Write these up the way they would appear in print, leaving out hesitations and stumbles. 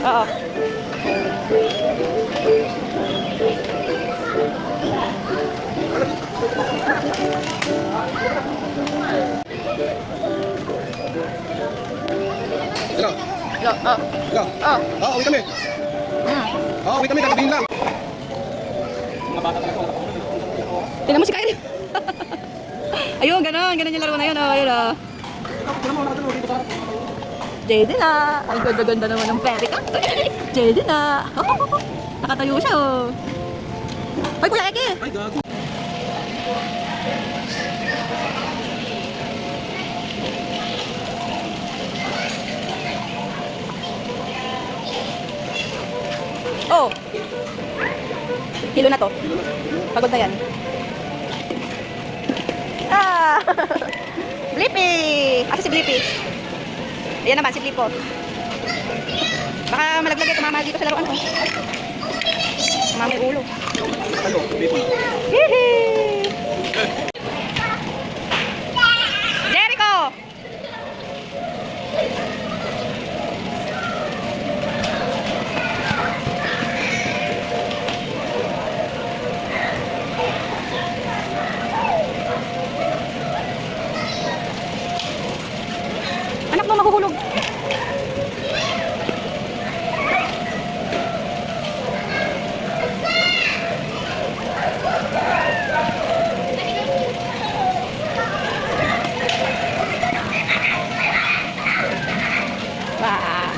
Oo. Hello. Hello. Oh. Hello. Oh. Oo, uwi kami. Oo, uwi kami. Kakabihin lang. Tingnan mo si Kylie. Ayun, ganun. Ganun yung laro na yun. Oh, ayun, oh. JD na. Ang ganda-ganda naman ng peri ka. JD na. Nakatayo siya, oh. Hoy, Kuya Eki. Ay, gago. Oh. Kilo na to. Pagod na yan. Ah! Blippi! Asa si Blippi? Ayan naman, si Blippo. Baka malaglag ito, mamahal dito sa laruan ko. Mamay ulo. Ano? Bipo na. Hihi! Jericho! Anak mo mahuhulog. Wah.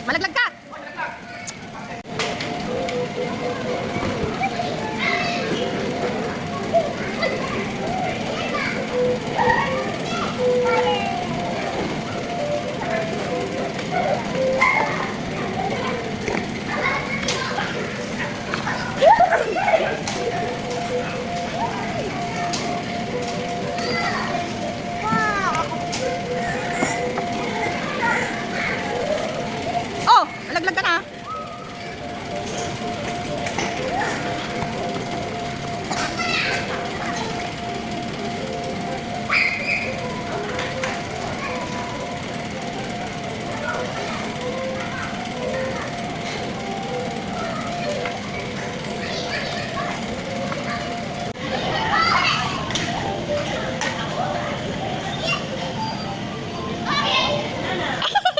Malaglag ka! Oh! Malaglag ka na!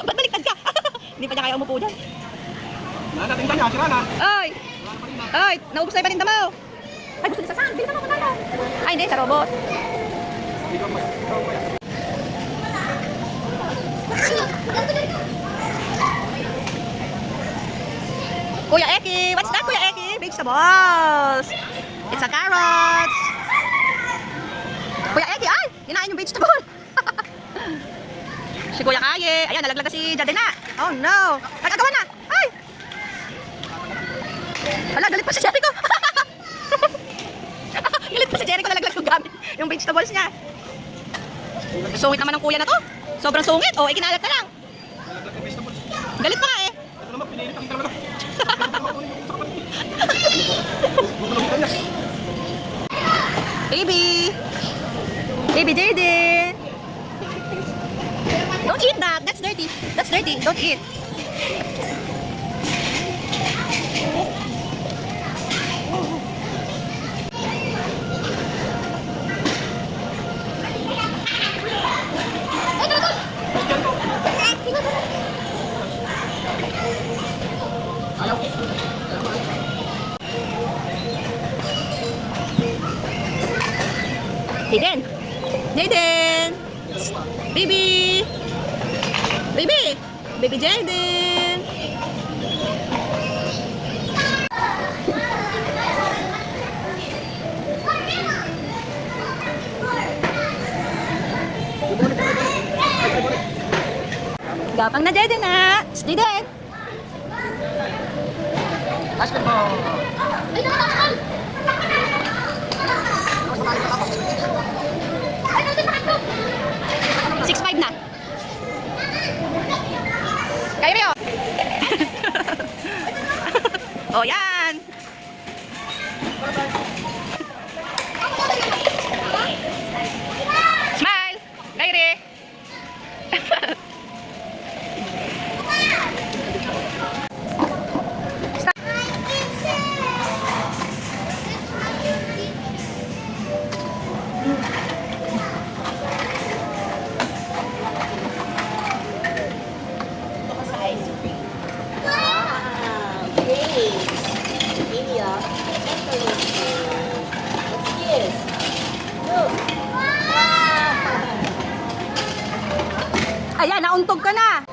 Ba't baliktad ka? Hindi pa niya kaya umupo dyan. Nana, tingnan niya. Sira na. Ay! Ay! Naubos na yung paninda mo! Ay, gusto niya sa saan? Bilisan mo, magkano? Ay, hindi, sa robot. Kuya Eki! What's that, Kuya Eki? Vegetables! It's a carrots! Kuya Eki, ay! Kinain yung vegetable! Si Kuya Kaye. Ayan, nalaglag na si Jadena. Oh no! Nagagawa na! Ay! Hala, galit pa si Jericho! Galit pa si Jericho, nalaglag yung gamit. Yung vegetables niya. Sungit naman ng kuya na to. Sobrang sungit. Oh, ikinalat na lang. Galit pa nga eh. Ito naman, pinilit ang talaga. Baby! Baby Jaden. Don't eat that. That's dirty. That's dirty. Don't eat. Jaden. Jaden. Baby. Baby. Baby Jaden. Gapang na Jaden na. Jaden. Basketball. 6'5" na. Kayo rin, oh. Oh, yan. Smile. Kayo rin. Stop. Ayan, nauntog ka na.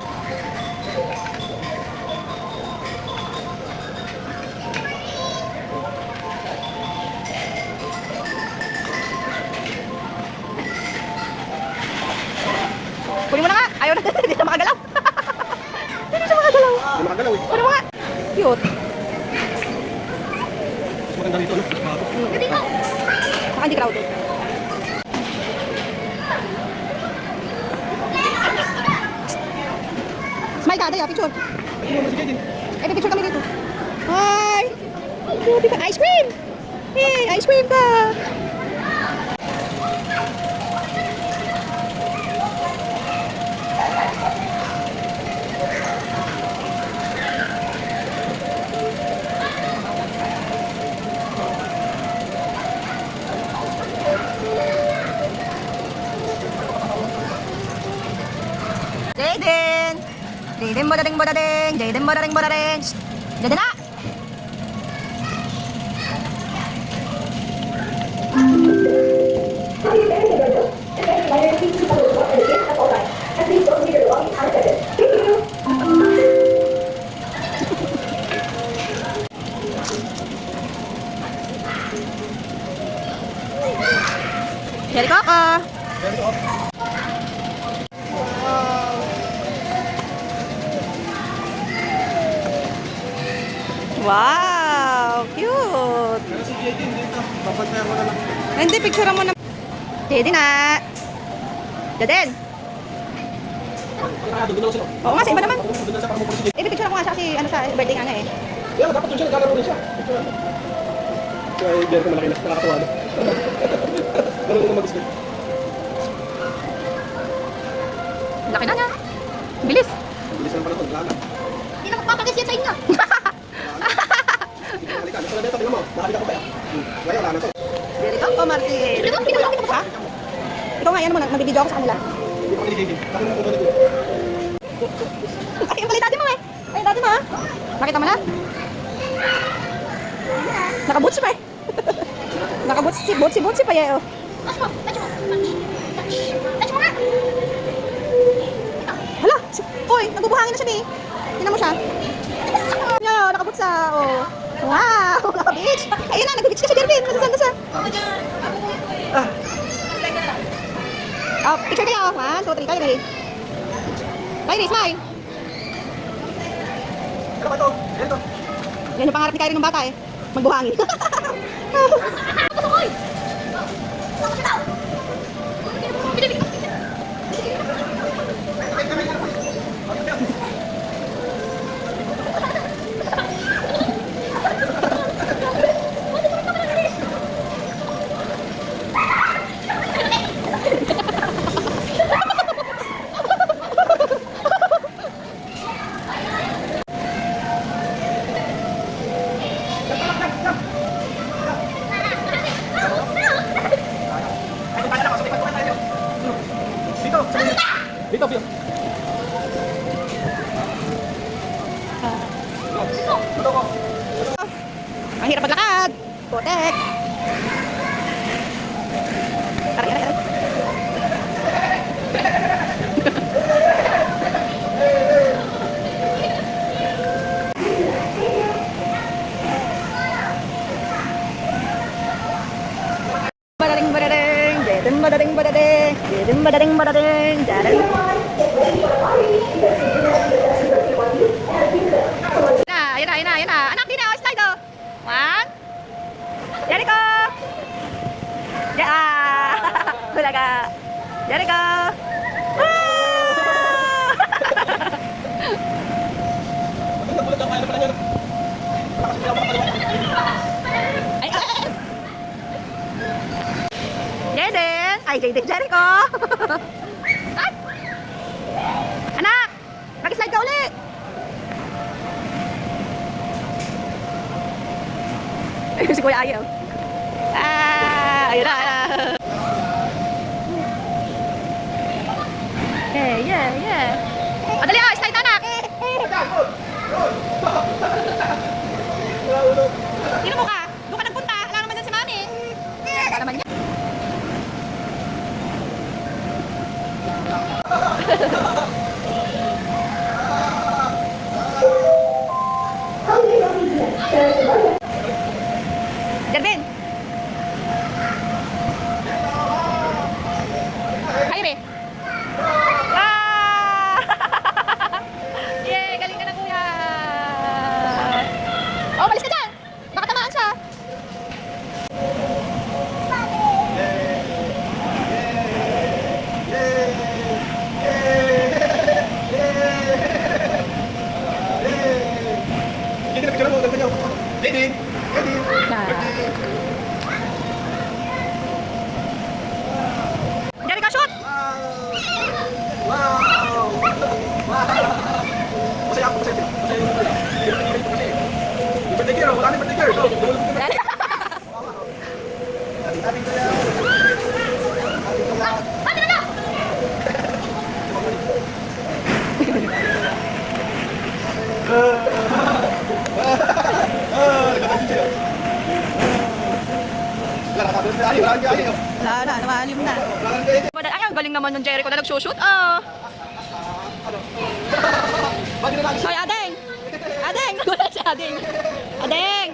Kunin mo na nga. Ayaw na. Hindi siya makagalaw. Hindi siya makagalaw. Hindi makagalaw eh. Kunin mo nga. Cute. Mas maganda dito, no? Bago. Saka hindi crowded. Smile ka, Day, picture. Eh, may picture kami dito. Hi! Cute ka. Ice cream! Hey, ice cream ka! Jaden! Jaden bodading bodading! Jaden bodading bodading! Jaden na! Cherry Coco! Wow! Cute! Pero si Jaden dito. Papantayan mo na lang. Hindi, picture mo na. Jaden na! Jaden! Doon daw sila. Oo nga, sa iba naman. Doon daw sa pamumuno si Jaden. Eh, picture ko nga siya kasi ano sa birthday nga niya eh. Yeah, dapat doon siya. Naglalaro rin siya. Kaya Jer ko malaki na. Nakakatawa na. Ganun ko mag-isip. Laki na niya. Bilis. Bilis lang pala ito. Lala. Hindi na magpapagas yan sa inyo. Halika. Ito na dito. Tingnan mo. Nakakita ko pa yan. Ngayon, wala na to. Very good po, Martin. Di ba? Pinulong kita pa? Ikaw nga, yan mo, nagbibideo ako sa kanila. Hindi pa kini Jaden. Tapos mo kung ganito. Ay, yung pala yung dati mo eh. Ay, yung dati mo ha. Nakita mo na? Nakabutsi pa eh. Nakabutsi pa eh. Oh. Hala! Uy, nagbubuhangin na siya eh. Tingnan mo siya. Yeah, nakabutsa. Oh. Wow! Naka-beach. Ayun na, nag-beach ka si Jervin. Nasa. Oh, picture kayo. 1, 2, 3. Kyrie. Kyrie, smile. Ano ba ito? Yan ito. Yan yung pangarap ni Kyrie ng bata eh. Magbuhangin. Dito, Bio. Dito ko. Ang hirap maglakad. Putek. Aray, aray, aray. Badaling badaling, jedem badaling badaling, jedem badaling badaling, jadaling. Ayun na. Anak, di na, slide oh. One. Jericho. Hulaga. Jericho. Bulat ang kaya naman yan. Ay, Jaden. Ay, Jaden. Jericho. Ay. Anak, mag-slide ka ulit. Si Kuya ayaw. Ayun na. Yeah. Madali ah, slide anak. Tino mo ka. Doon ka nagpunta. Wala naman dyan si mami. Wala naman yan. Jervin. Hayre. Yay, galing ka na kuya. Oh, malis ka dyan. Baka tamaan siya. Hindi na picture mo, ganda niyo. Lady. Jericho, shoot! Wow! Masaya ako, masaya. Yung birthday girl, wala na yung birthday girl. So, dumulog ka na. Ating kaya. Wala na, namalim na. Ay, ang galing naman ng Jericho na nagsushoot. Hoy, Adeng! Adeng! Wala si Adeng! Adeng!